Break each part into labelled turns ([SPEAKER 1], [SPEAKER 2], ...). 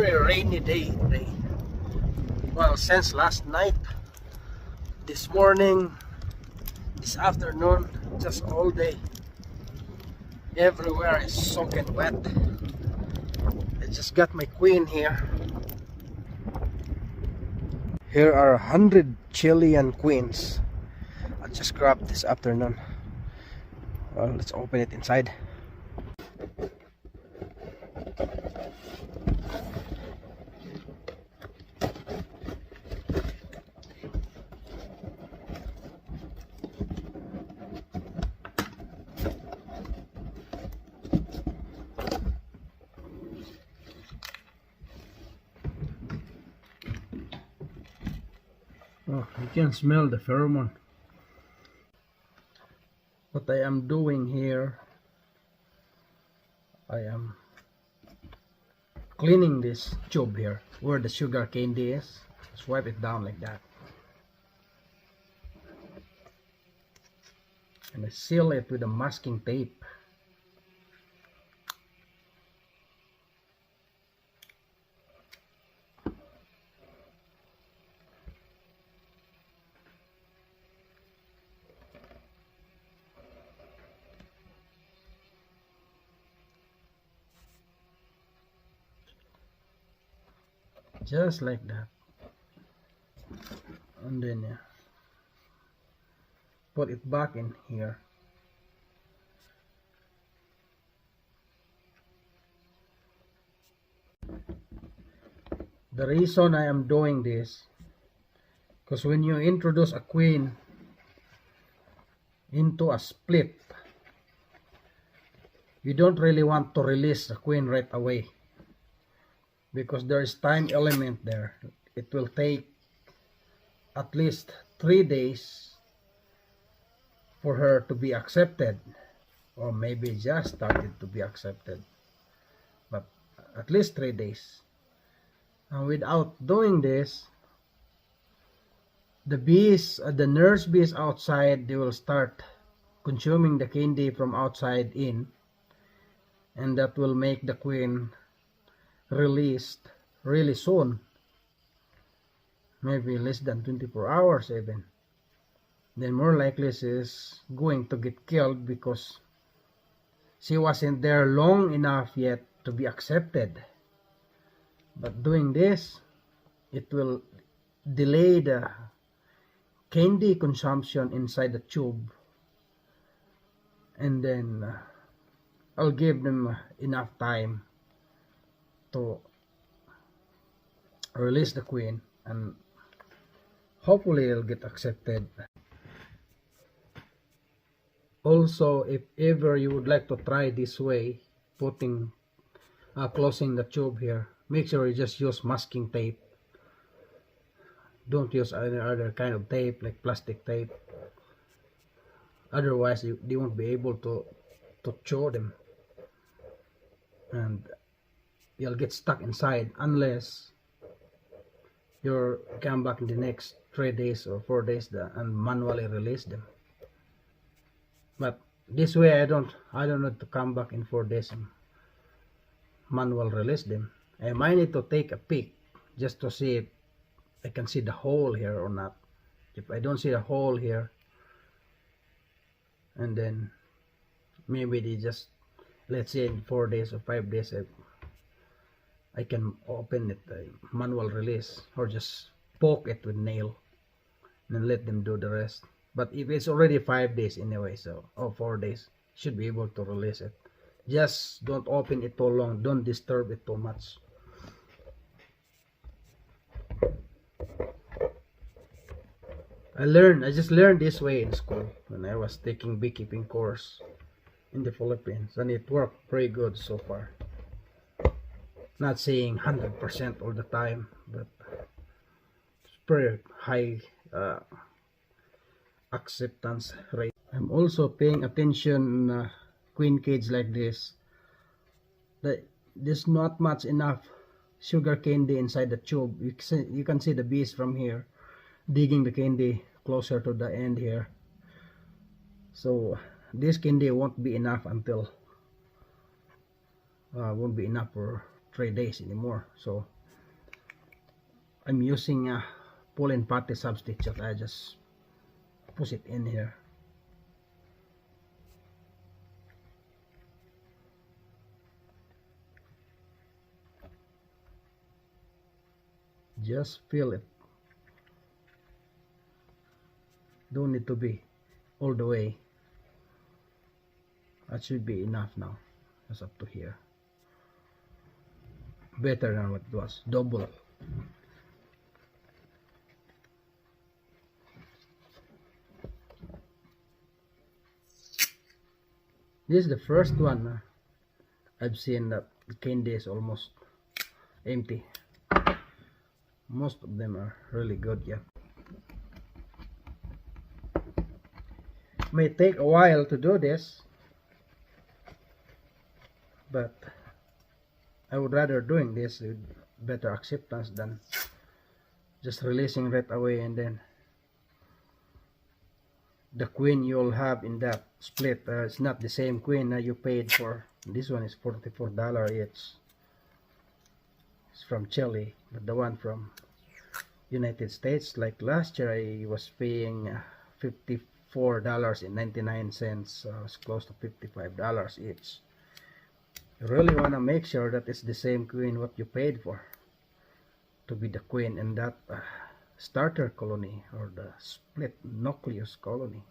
[SPEAKER 1] very rainy day today. Well, since last night, this morning, this afternoon, just all day, everywhere is soaking wet. I just got my queen here. Here are 100 Chilean queens. I just grabbed this afternoon. Well, let's open it inside. Oh, you can smell the pheromone. What I am doing here, I am cleaning this tube here where the sugar candy is. Swipe it down like that, and I seal it with a masking tape. Just like that, and then put it back in here. The reason I am doing this, because when you introduce a queen into a split, you don't really want to release the queen right away, because there is time element there. It will take at least 3 days for her to be accepted, or maybe just started to be accepted, but at least 3 days. And without doing this, the bees, the nurse bees outside, they will start consuming the candy from outside in, and that will make the queen released really soon, maybe less than 24 hours even. Then more likely she is going to get killed because she wasn't there long enough yet to be accepted. But doing this, it will delay the candy consumption inside the tube, and then I'll give them enough time to release the queen, and hopefully it'll get accepted. Also, if ever you would like to try this way, putting closing the tube here, make sure you just use masking tape. Don't use any other kind of tape like plastic tape, otherwise they won't be able to chew them, and you'll get stuck inside unless you come back in the next 3 days or 4 days and manually release them. But this way I don't need to come back in 4 days and manual release them. I might need to take a peek just to see if I can see the hole here or not. If I don't see the hole here, and then maybe they just, let's say in 4 days or 5 days, I can open it, manual release, or just poke it with nail and then let them do the rest. But if it's already 5 days anyway, so or 4 days, should be able to release it. Just don't open it too long, don't disturb it too much. I just learned this way in school when I was taking beekeeping course in the Philippines, and it worked pretty good so far. Not saying 100% all the time, but it's pretty high acceptance rate. I'm also paying attention in queen cage like this, that there's not much enough sugar candy inside the tube. You can see the bees from here digging the candy closer to the end here. So this candy won't be enough until won't be enough for 3 days anymore. So I'm using a pollen patty substitute. I just push it in here. Just feel it. Don't need to be all the way. That should be enough now. Just up to here. Better than what it was. Double. This is the first one I've seen that the candy is almost empty. Most of them are really good, yeah. May take a while to do this, but I would rather doing this with better acceptance than just releasing right away, and then the queen you'll have in that split it's not the same queen you paid for. This one is $44 each. It's from Chile, but the one from United States, like last year, I was paying $54.99. It's close to $55 each. You really want to make sure that it's the same queen what you paid for to be the queen in that starter colony or the split nucleus colony.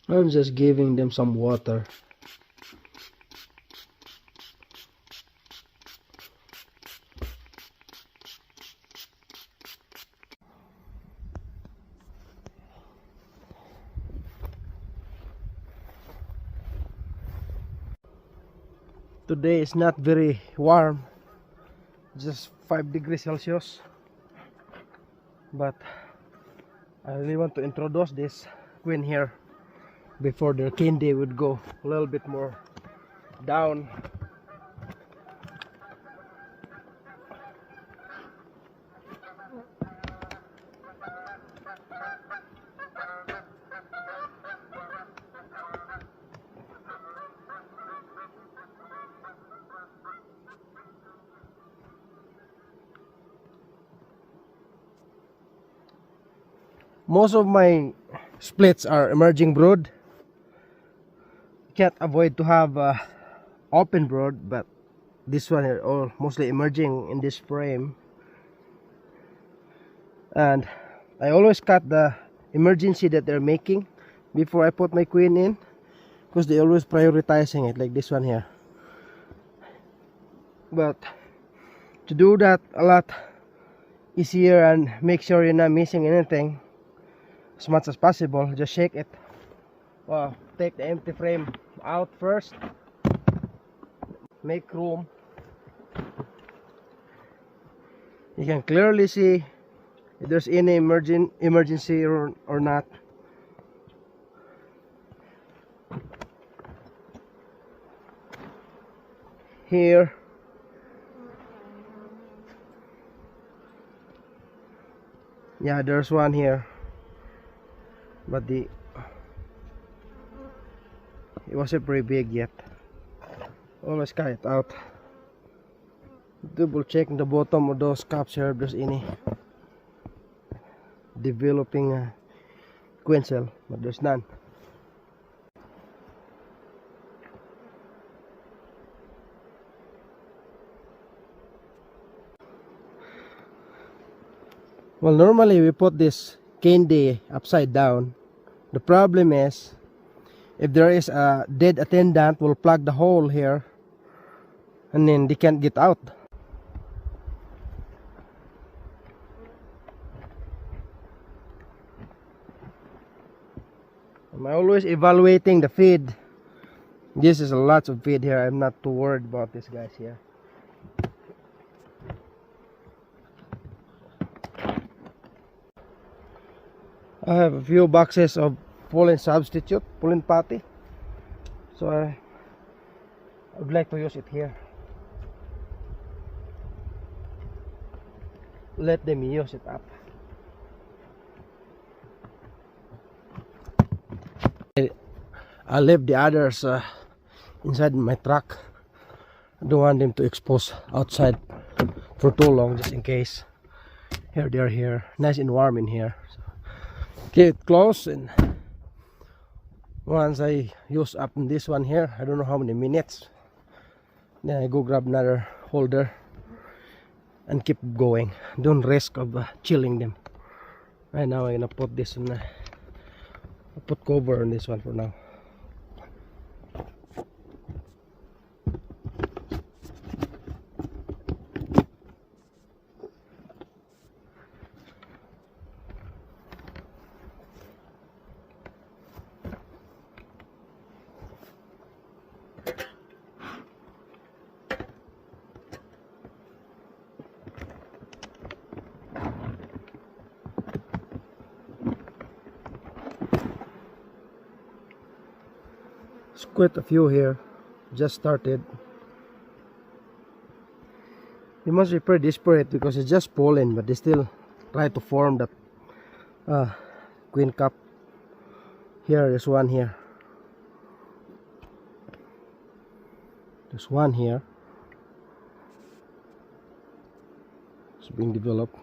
[SPEAKER 1] I'm just giving them some water. Today is not very warm, just 5 degrees Celsius, but I really want to introduce this queen here before their candy would go a little bit more down. Most of my splits are emerging brood. Can't avoid to have open brood, but this one is all mostly emerging in this frame. And I always cut the emergency that they're making before I put my queen in, because they always prioritizing it, like this one here. But to do that a lot easier and make sure you're not missing anything as much as possible, just shake it. Well, take the empty frame out first, make room. You can clearly see if there's any emergency or not. Here, yeah, there's one here, but it wasn't very big yet. Always cut it out. Double check the bottom of those cups here if there's any developing queen cell, but there's none. Well, normally we put this candy upside down. The problem is, if there is a dead attendant, will plug the hole here and then they can't get out. I'm always evaluating the feed. This is a lot of feed here. I'm not too worried about this guys here. I have a few boxes of pollen substitute, pollen patty. So I would like to use it here. Let them use it up. I left the others inside my truck. I don't want them to expose outside for too long, just in case. Here they are here, nice and warm in here. So, keep it close, and once I use up in this one here, I don't know how many minutes, then I go grab another holder and keep going. Don't risk of chilling them. Right now I'm gonna put this on. I'll put cover on this one for now. There's quite a few here, just started. You must be pretty desperate because it's just pollen, but they still try to form that queen cup. Here, there's one here. There's one here. It's being developed.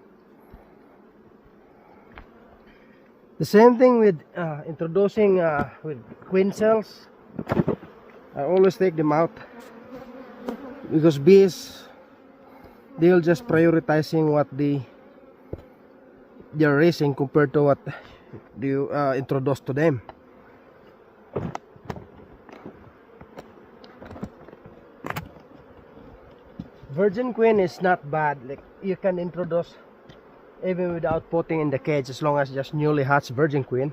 [SPEAKER 1] The same thing with introducing with queen cells. I always take them out because bees, they'll just prioritizing what they're raising compared to what you introduce to them. Virgin queen is not bad. Like, you can introduce even without putting in the cage, as long as just newly hatched virgin queen.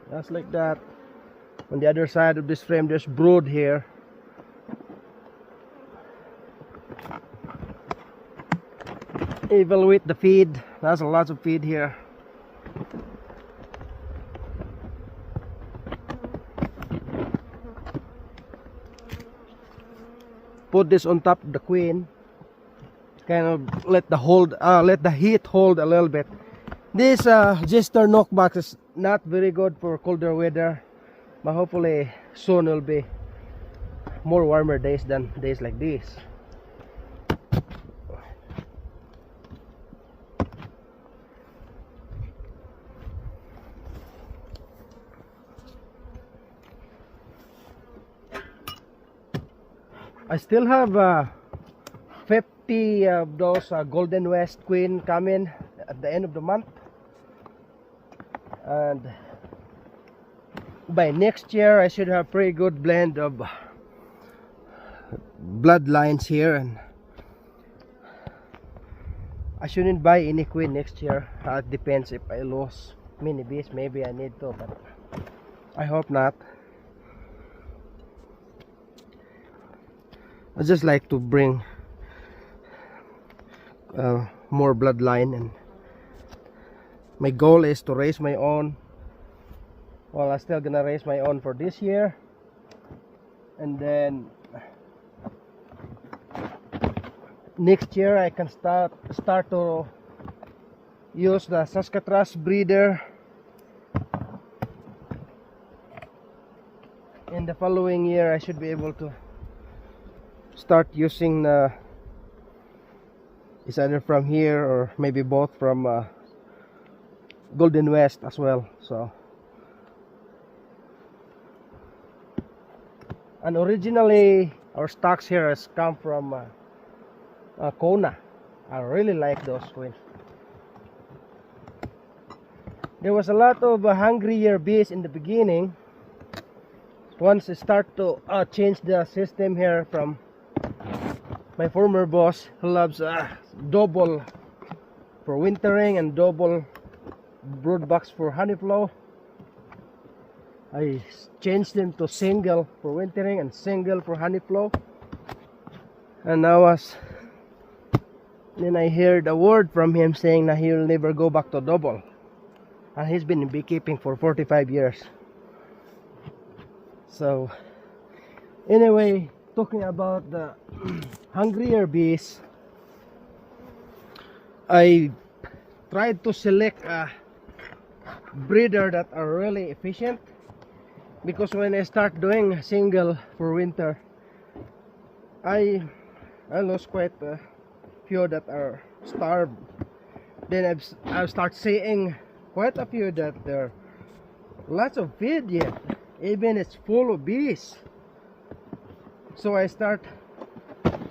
[SPEAKER 1] Just like that. On the other side of this frame, there's brood here. Evaluate the feed. There's a lot of feed here. Put this on top of the queen. Kind of let the heat hold a little bit. This jester knockback is not very good for colder weather, but hopefully soon will be more warmer days than days like this. I still have 50 of those Golden West Queen coming at the end of the month, and by next year I should have pretty good blend of bloodlines here, and I shouldn't buy any queen next year. It depends if I lose many bees, maybe I need to, but I hope not. I just like to bring more bloodline, and my goal is to raise my own. Well, I'm still gonna raise my own for this year, and then next year I can start to use the Saskatraz breeder. In the following year I should be able to start using it's either from here or maybe both from Golden West as well. So, and originally our stocks here has come from Kona. I really like those queens. There was a lot of hungrier bees in the beginning. Once I start to change the system here from my former boss, who loves double for wintering and double brood box for honey flow, I changed them to single for wintering and single for honey flow.
[SPEAKER 2] And then I heard a word from him saying that he'll never go back to double. And he's been in beekeeping for 45 years. So anyway, talking about the hungrier bees, I tried to select a breeder that are really efficient, because when I start doing single for winter, I lost quite a few that are starved. Then I've start seeing quite a few that there lots of feed yet, even it's full of bees. So I start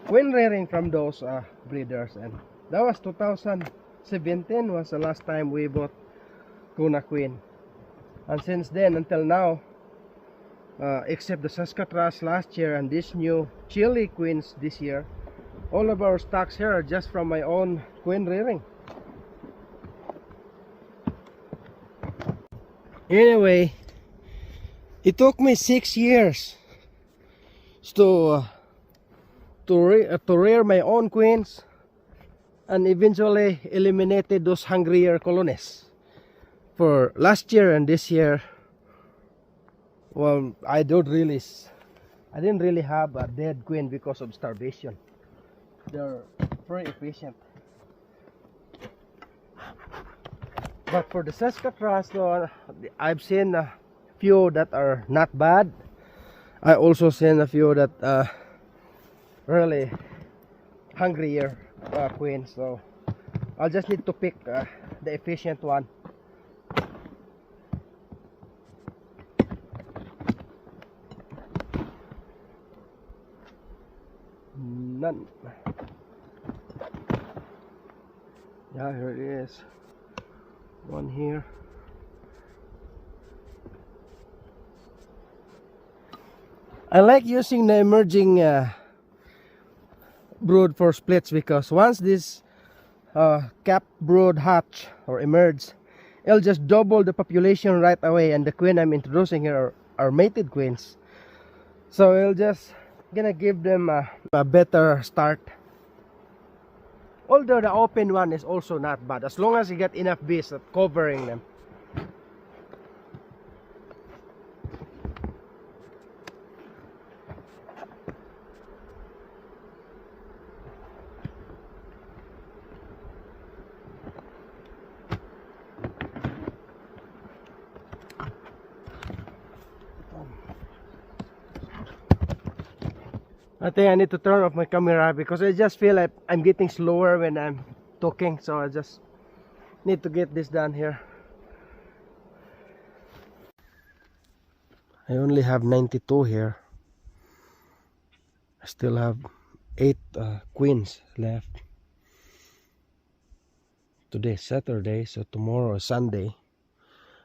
[SPEAKER 2] queen rearing from those breeders, and that was 2017 was the last time we bought tuna queen. And since then until now, except the Saskatraz last year and this new Chile queens this year, all of our stocks here are just from my own queen rearing. Anyway, it took me 6 years to rear my own queens, and eventually eliminated those hungrier colonies. For last year and this year, well, I didn't really have a dead queen because of starvation. They're very efficient. But for the Saskatraz, I've seen a few that are not bad. I also seen a few that really hungrier queens. So I'll just need to pick the efficient one. None. Yeah, here it is. One here. I like using the emerging brood for splits, because once this cap brood hatch or emerge, it'll just double the population right away, and the queen I'm introducing here are mated queens. So it'll just gonna give them a better start. Although the open one is also not bad, as long as you get enough bees at covering them. I think I need to turn off my camera because I just feel like I'm getting slower when I'm talking, so I just need to get this done here. I only have 92 here. I still have 8 queens left. Today is Saturday, so tomorrow is Sunday.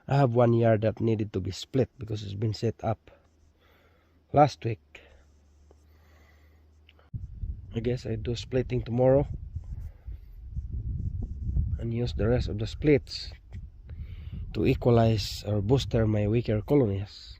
[SPEAKER 2] I have 1 yard that needed to be split because it's been set up last week. I guess I do splitting tomorrow and use the rest of the splits to equalize or booster my weaker colonies.